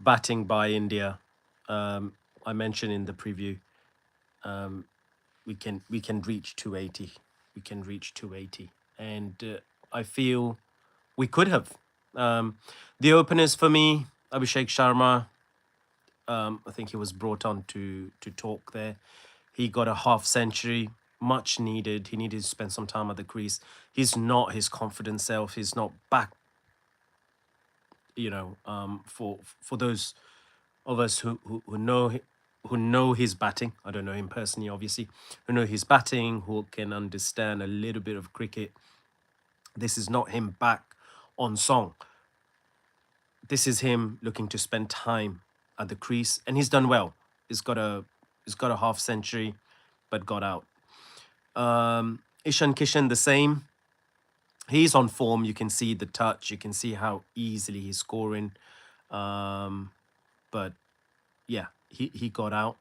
batting by India. I mentioned in the preview, we can reach 280. We can reach 280, and I feel we could have. The openers for me, Abhishek Sharma. I think he was brought on to talk there. He got a half century, much needed. He needed to spend some time at the crease. He's not his confident self. He's not back. For those of us who know his batting. I don't know him personally, obviously. Who know his batting, who can understand a little bit of cricket. This is not him back on song. This is him looking to spend time at the crease, and he's done well. He's got a half century, but got out. Ishan Kishan the same. He's on form. You can see the touch. You can see how easily he's scoring. But yeah, he got out.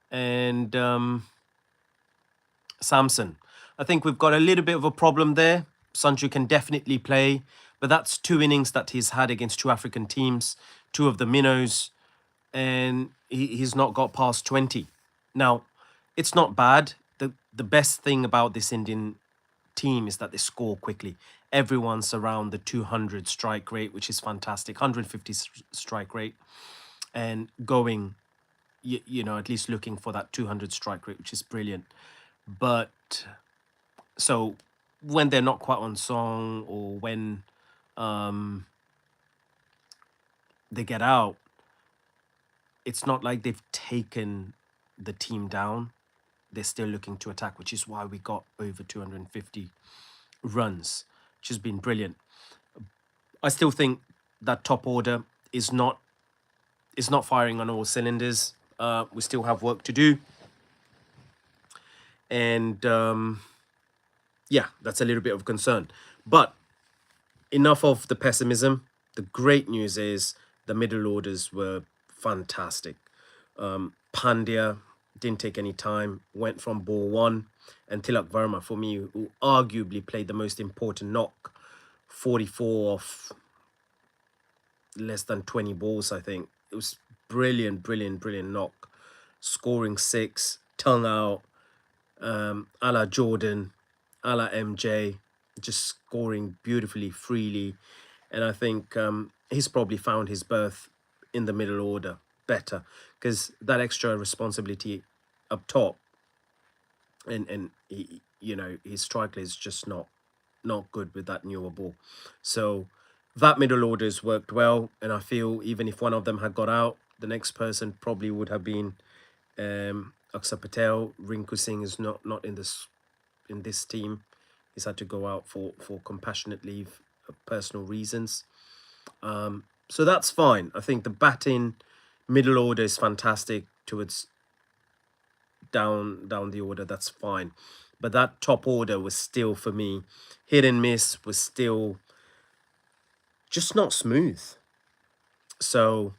And Samson, I think we've got a little bit of a problem there. Sanju can definitely play, but that's two innings that he's had against two African teams, two of the minnows, and he's not got past 20. Now, it's not bad. The best thing about this Indian team is that they score quickly. Everyone's around the 200 strike rate, which is fantastic. 150 strike rate, and going, at least looking for that 200 strike rate, which is brilliant. But so when they're not quite on song, or when they get out, it's not like they've taken the team down. They're still looking to attack, which is why we got over 250 runs, which has been brilliant. I still think that top order is not firing on all cylinders. We still have work to do, and yeah, that's a little bit of concern. But enough of the pessimism. The great news is the middle orders were fantastic. Pandya didn't take any time, went from ball one, and Tilak Verma, for me, who arguably played the most important knock, 44 off less than 20 balls, I think. It was brilliant, brilliant, brilliant knock. Scoring six, tongue out, a la Jordan, a la MJ, just scoring beautifully, freely. And I think he's probably found his berth in the middle order better, because that extra responsibility up top, and his striker is just not good with that newer ball. So that middle order's worked well, and I feel even if one of them had got out, the next person probably would have been Aksa Patel. Rinku Singh is not in this team. He's had to go out for compassionate leave, personal reasons. So that's fine. I think the batting middle order is fantastic towards down the order. That's fine. But that top order was still, for me, hit and miss, was still just not smooth. So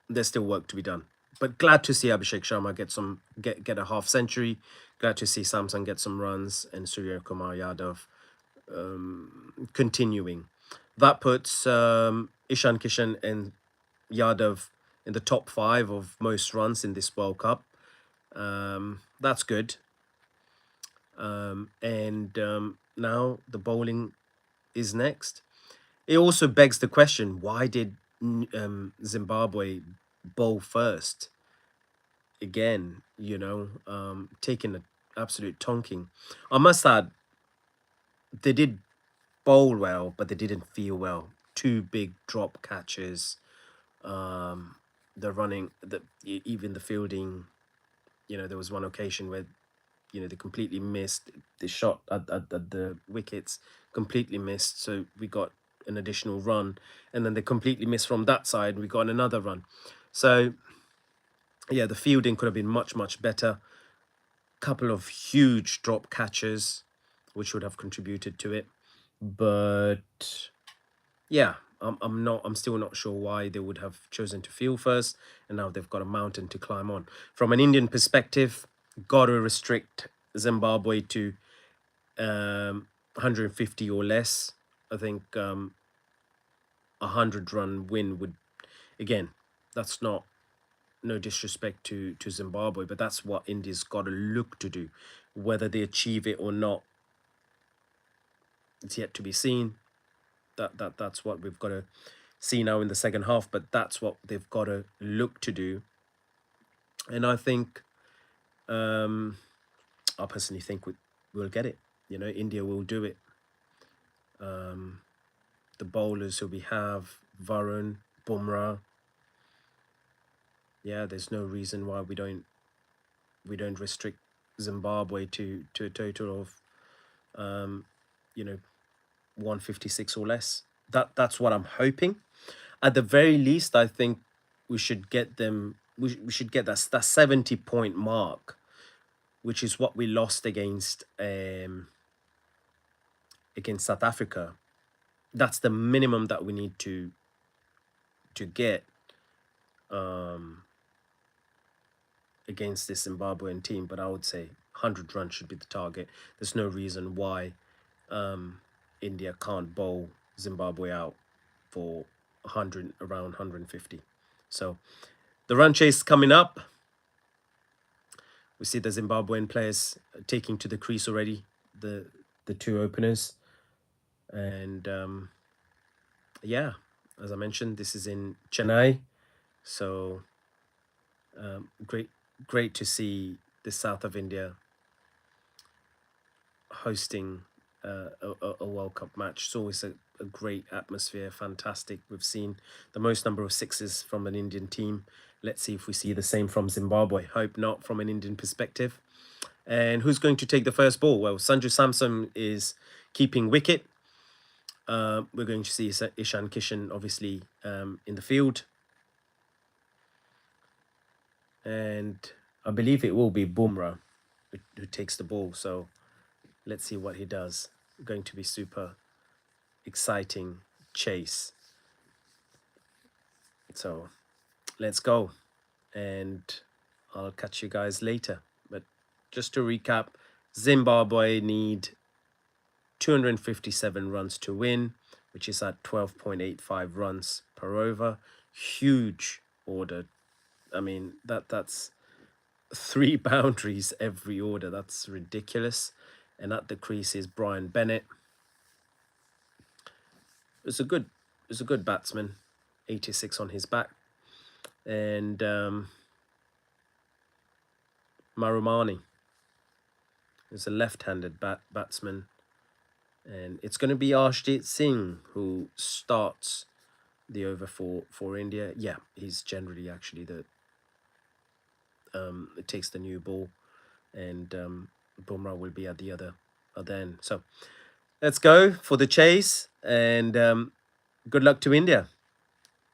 there's still work to be done. But glad to see Abhishek Sharma get a half century. Glad to see Samson get some runs, and Surya Kumar Yadav continuing. That puts Ishan Kishan and Yadav in the top 5 of most runs in this World Cup. That's good. And now the bowling is next. It also begs the question, why did Zimbabwe bowl first? Again, taking an absolute tonking. I must add, they did bowl well, but they didn't feel well. Two big drop catches. The running, even the fielding. There was one occasion where they completely missed the shot at the wickets, completely missed. So we got an additional run, and then they completely missed from that side. We got another run. So yeah, the fielding could have been much, much better. Couple of huge drop catches, which would have contributed to it. But yeah, I'm still not sure why they would have chosen to field first, and now they've got a mountain to climb on. From an Indian perspective, got to restrict Zimbabwe to 150 or less. I think 100-run win would, again, that's not, no disrespect to Zimbabwe, but that's what India's got to look to do. Whether they achieve it or not, it's yet to be seen. That's what we've got to see now in the second half, but that's what they've got to look to do. And I think, I personally think we'll get it. You know, India will do it. The bowlers who we have, Varun, Bumrah. Yeah, there's no reason why we don't restrict Zimbabwe to a total of, you know, 156 or less. That's what I'm hoping. At the very least, I think we should get them. We should get that 70-point mark, which is what we lost against South Africa. That's the minimum that we need to get against this Zimbabwean team. But I would say 100 runs should be the target. There's no reason why India can't bowl Zimbabwe out for 100, around 150. So the run chase coming up. We see the Zimbabwean players taking to the crease already, the two openers. And yeah, as I mentioned, this is in Chennai. So great to see the south of India hosting a World Cup match. It's always a great atmosphere, fantastic. We've seen the most number of sixes from an Indian team. Let's see if we see the same from Zimbabwe. Hope not from an Indian perspective. And who's going to take the first ball? Well, Sanju Samson is keeping wicket. We're going to see Ishan Kishan, obviously, in the field. And I believe it will be Bumrah who takes the ball. So let's see what he does. Going to be super exciting chase. So let's go. And I'll catch you guys later. But just to recap, Zimbabwe need 257 runs to win, which is at 12.85 runs per over. Huge order. I mean, that's 3 boundaries every order. That's ridiculous. And at the crease is Brian Bennett. It's a good batsman. 86 on his back. And Marumani is a left-handed batsman. And it's going to be Arshdeep Singh who starts the over for India. Yeah, he's generally actually the it takes the new ball, and Bumrah will be at the other end. So let's go for the chase, and good luck to India.